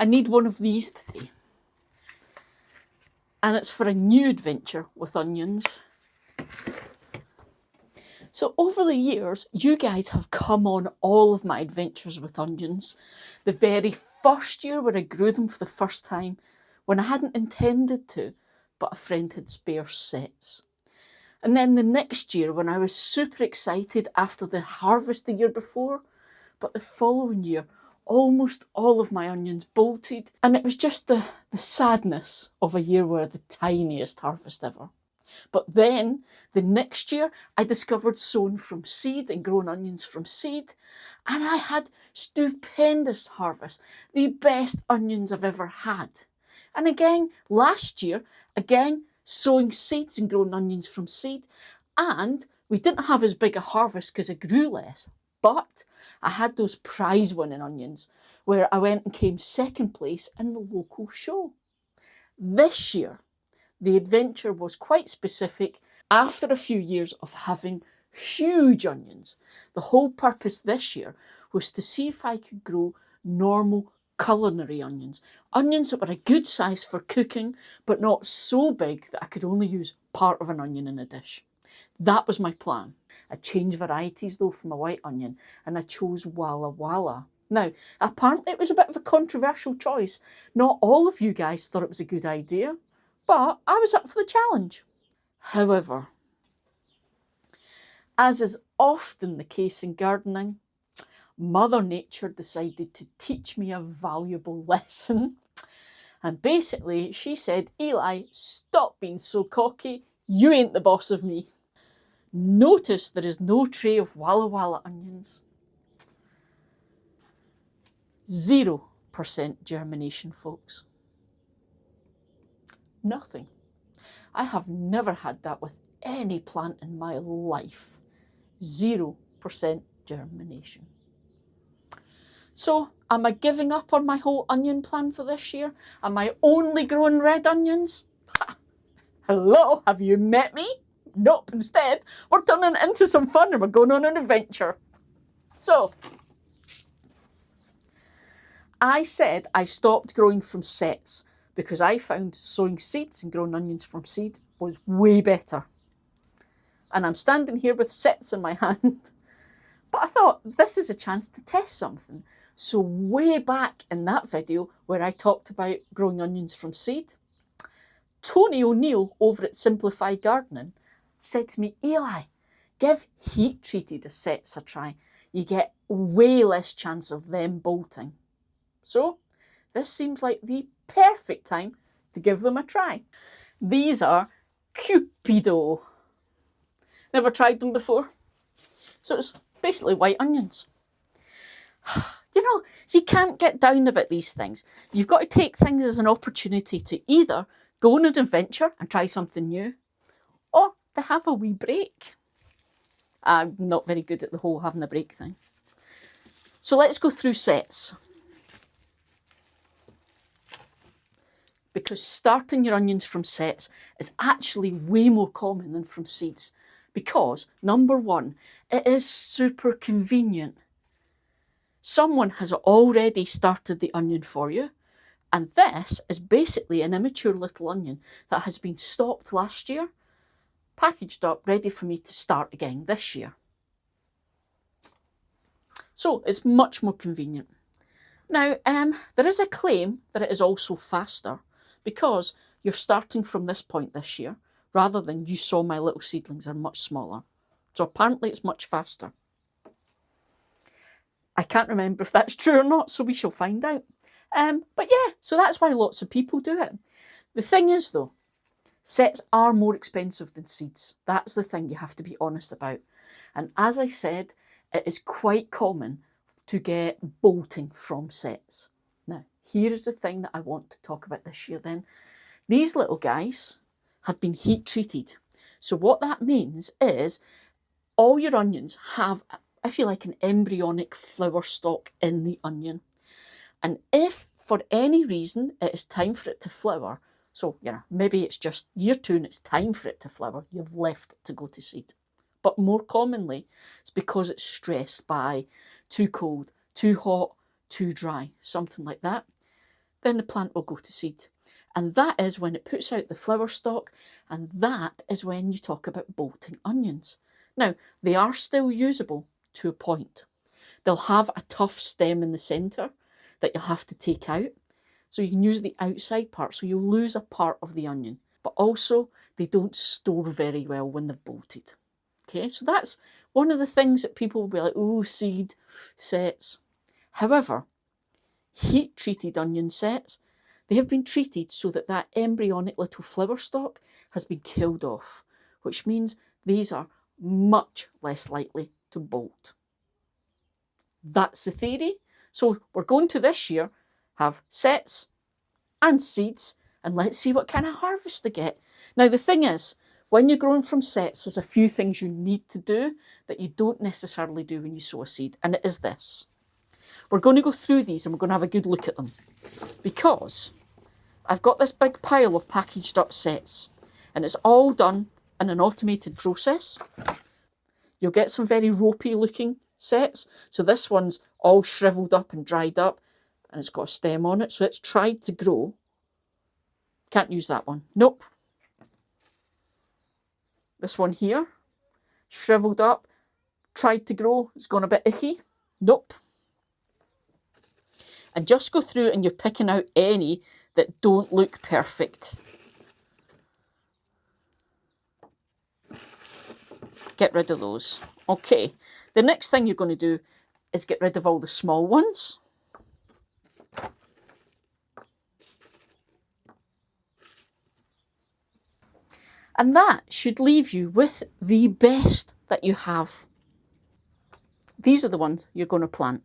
I need one of these today. And it's for a new adventure with onions. So over the years, you guys have come on all of my adventures with onions. The very first year when I grew them for the first time, when I hadn't intended to, but a friend had spare sets. And then the next year when I was super excited after the harvest the year before, but the following year, almost all of my onions bolted. And it was just the sadness of a year where the tiniest harvest ever. But then the next year I discovered sown from seed and grown onions from seed, and I had stupendous harvests, the best onions I've ever had. And again, last year, sowing seeds and growing onions from seed, and we didn't have as big a harvest because I grew less, but I had those prize winning onions where I went and came second place in the local show. This year, the adventure was quite specific. After a few years of having huge onions, the whole purpose this year was to see if I could grow normal culinary onions. Onions that were a good size for cooking, but not so big that I could only use part of an onion in a dish. That was my plan. I changed varieties though from a white onion, and I chose Walla Walla. Now, apparently it was a bit of a controversial choice. Not all of you guys thought it was a good idea, but I was up for the challenge. However, as is often the case in gardening, Mother Nature decided to teach me a valuable lesson. And basically, she said, Eli, stop being so cocky. You ain't the boss of me. Notice there is no tray of Walla Walla onions. 0% germination, folks. Nothing. I have never had that with any plant in my life. 0% germination. So, am I giving up on my whole onion plan for this year? Am I only growing red onions? Hello, have you met me? Nope, instead, we're turning it into some fun and we're going on an adventure. So, I said I stopped growing from sets because I found sowing seeds and growing onions from seed was way better. And I'm standing here with sets in my hand. But I thought, this is a chance to test something. So way back in that video where I talked about growing onions from seed, Tony O'Neill over at Simplified Gardening said to me, Eli, give heat-treated sets a try. You get way less chance of them bolting. So this seems like the perfect time to give them a try. These are Cupido. Never tried them before. So it's basically white onions. You know, you can't get down about these things. You've got to take things as an opportunity to either go on an adventure and try something new, or to have a wee break. I'm not very good at the whole having a break thing. So let's go through sets. Because starting your onions from sets is actually way more common than from seeds. Because, number one, it is super convenient. Someone has already started the onion for you, and this is basically an immature little onion that has been stopped last year, packaged up, ready for me to start again this year. So it's much more convenient. Now, there is a claim that it is also faster because you're starting from this point this year, rather than you saw my little seedlings are much smaller. So apparently it's much faster. I can't remember if that's true or not, so we shall find out. But yeah, so that's why lots of people do it. The thing is though, sets are more expensive than seeds. That's the thing you have to be honest about. And as I said, it is quite common to get bolting from sets. Now, here is the thing that I want to talk about this year then. These little guys have been heat treated. So what that means is all your onions have, if you like, an embryonic flower stalk in the onion. And if for any reason it is time for it to flower, so maybe it's just year 2 and it's time for it to flower, you've left it to go to seed. But more commonly, it's because it's stressed by too cold, too hot, too dry, something like that. then the plant will go to seed. And that is when it puts out the flower stalk, and that is when you talk about bolting onions. Now, they are still usable to a point. They'll have a tough stem in the centre that you'll have to take out. So you can use the outside part, so you'll lose a part of the onion. But also, they don't store very well when they're bolted. Okay, so that's one of the things that people will be like, oh, seed sets. However, heat-treated onion sets, they have been treated so that that embryonic little flower stalk has been killed off, which means these are much less likely to bolt. That's the theory. So we're going to this year have sets and seeds, and let's see what kind of harvest they get. Now, the thing is, when you're growing from sets, there's a few things you need to do that you don't necessarily do when you sow a seed, and it is this. We're going to go through these and we're going to have a good look at them, because I've got this big pile of packaged up sets, and it's all done in an automated process. You'll get some very ropey looking sets. So this one's all shriveled up and dried up, and it's got a stem on it, so it's tried to grow. Can't use that one. Nope. This one here, shriveled up, tried to grow, it's gone a bit icky. Nope. And just go through and you're picking out any that don't look perfect. Get rid of those. Okay, the next thing you're going to do is get rid of all the small ones. And that should leave you with the best that you have. These are the ones you're going to plant.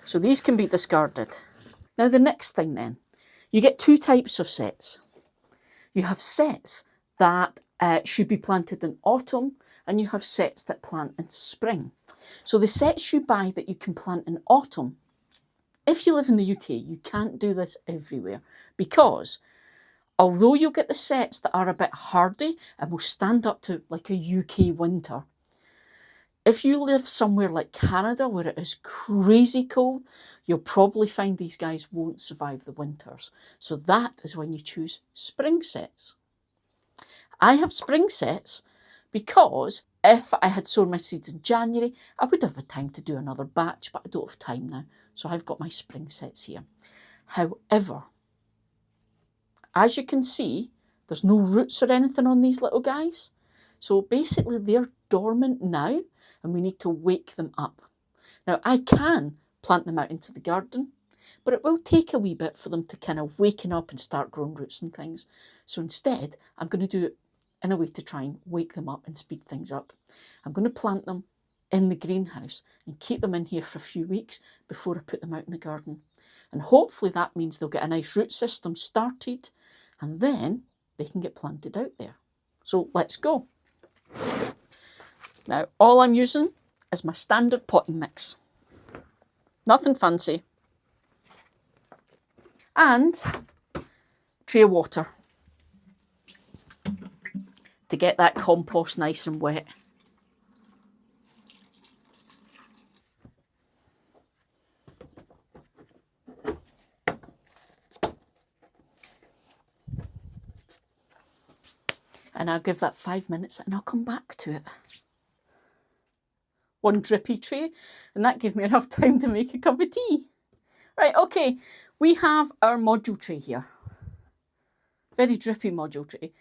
So these can be discarded. Now the next thing then, you get two types of sets. You have sets that should be planted in autumn, and you have sets that plant in spring. So the sets you buy that you can plant in autumn, if you live in the UK, you can't do this everywhere, because although you'll get the sets that are a bit hardy and will stand up to like a UK winter, if you live somewhere like Canada where it is crazy cold, you'll probably find these guys won't survive the winters. So that is when you choose spring sets. I have spring sets because if I had sown my seeds in January, I would have had time to do another batch, but I don't have time now. So I've got my spring sets here. However, as you can see, there's no roots or anything on these little guys. So basically they're dormant now, and we need to wake them up. Now I can plant them out into the garden, but it will take a wee bit for them to kind of waken up and start growing roots and things. So instead, I'm going to do it in a way to try and wake them up and speed things up. I'm going to plant them in the greenhouse and keep them in here for a few weeks before I put them out in the garden. And hopefully that means they'll get a nice root system started, and then they can get planted out there. So let's go. Now, all I'm using is my standard potting mix. Nothing fancy. And a tray of water to get that compost nice and wet. And I'll give that 5 minutes and I'll come back to it. One drippy tray, and that gave me enough time to make a cup of tea. Right, okay, we have our module tray here. Very drippy module tray.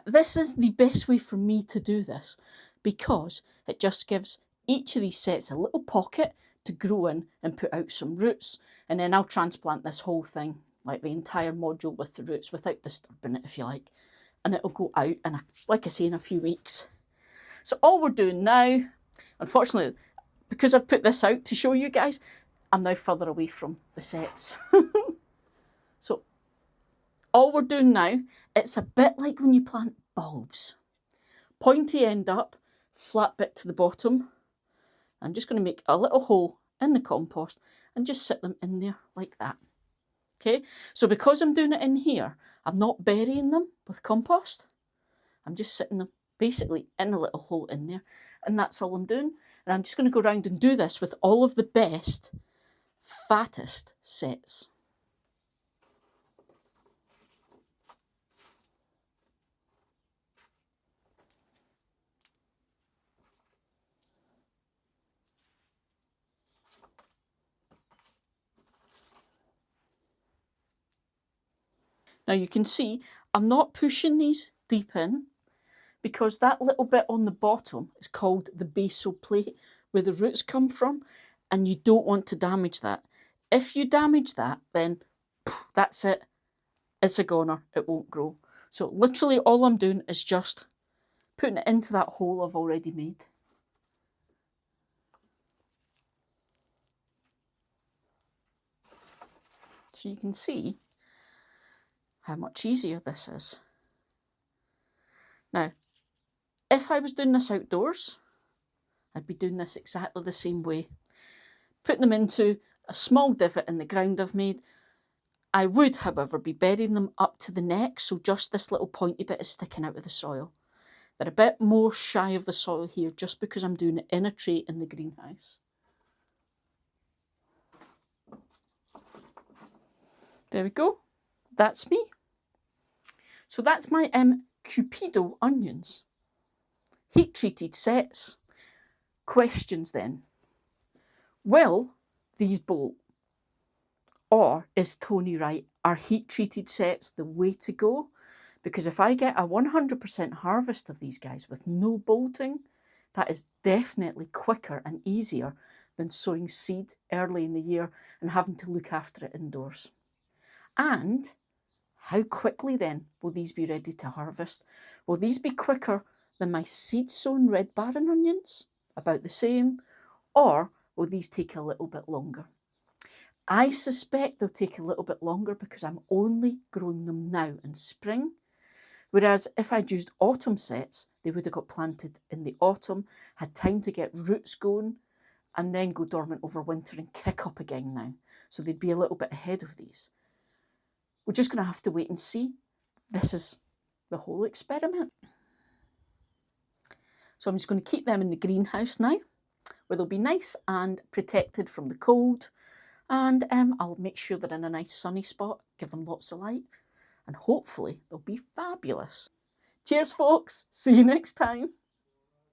This is the best way for me to do this, because it just gives each of these sets a little pocket to grow in and put out some roots, and then I'll transplant this whole thing, like the entire module with the roots, without disturbing it, if you like, and it'll go out, in like I say, in a few weeks. So all we're doing now, unfortunately, because I've put this out to show you guys, I'm now further away from the sets. So all we're doing now, it's a bit like when you plant bulbs. Pointy end up, flat bit to the bottom. I'm just going to make a little hole in the compost and just sit them in there like that. Okay, so because I'm doing it in here, I'm not burying them with compost. I'm just sitting them basically in a little hole in there, and that's all I'm doing. And I'm just going to go around and do this with all of the best, fattest sets. Now you can see I'm not pushing these deep in because that little bit on the bottom is called the basal plate where the roots come from, and you don't want to damage that. If you damage that, then that's it. It's a goner. It won't grow. So literally all I'm doing is just putting it into that hole I've already made. So you can see how much easier this is. Now, if I was doing this outdoors, I'd be doing this exactly the same way. Putting them into a small divot in the ground I've made. I would, however, be burying them up to the neck, so just this little pointy bit is sticking out of the soil. They're a bit more shy of the soil here just because I'm doing it in a tray in the greenhouse. There we go. That's me. So that's my Cupido onions. Heat treated sets. Questions then. Will these bolt? Or is Tony right? Are heat treated sets the way to go? Because if I get a 100% harvest of these guys with no bolting, that is definitely quicker and easier than sowing seed early in the year and having to look after it indoors. And how quickly then will these be ready to harvest? Will these be quicker than my seed sown red baron onions? About the same? Or will these take a little bit longer? I suspect they'll take a little bit longer because I'm only growing them now in spring. Whereas if I'd used autumn sets, they would have got planted in the autumn, had time to get roots going, and then go dormant over winter and kick up again now. So they'd be a little bit ahead of these. We're just going to have to wait and see. This is the whole experiment. So I'm just going to keep them in the greenhouse now, where they'll be nice and protected from the cold. And I'll make sure they're in a nice sunny spot, give them lots of light, and hopefully they'll be fabulous. Cheers, folks. See you next time.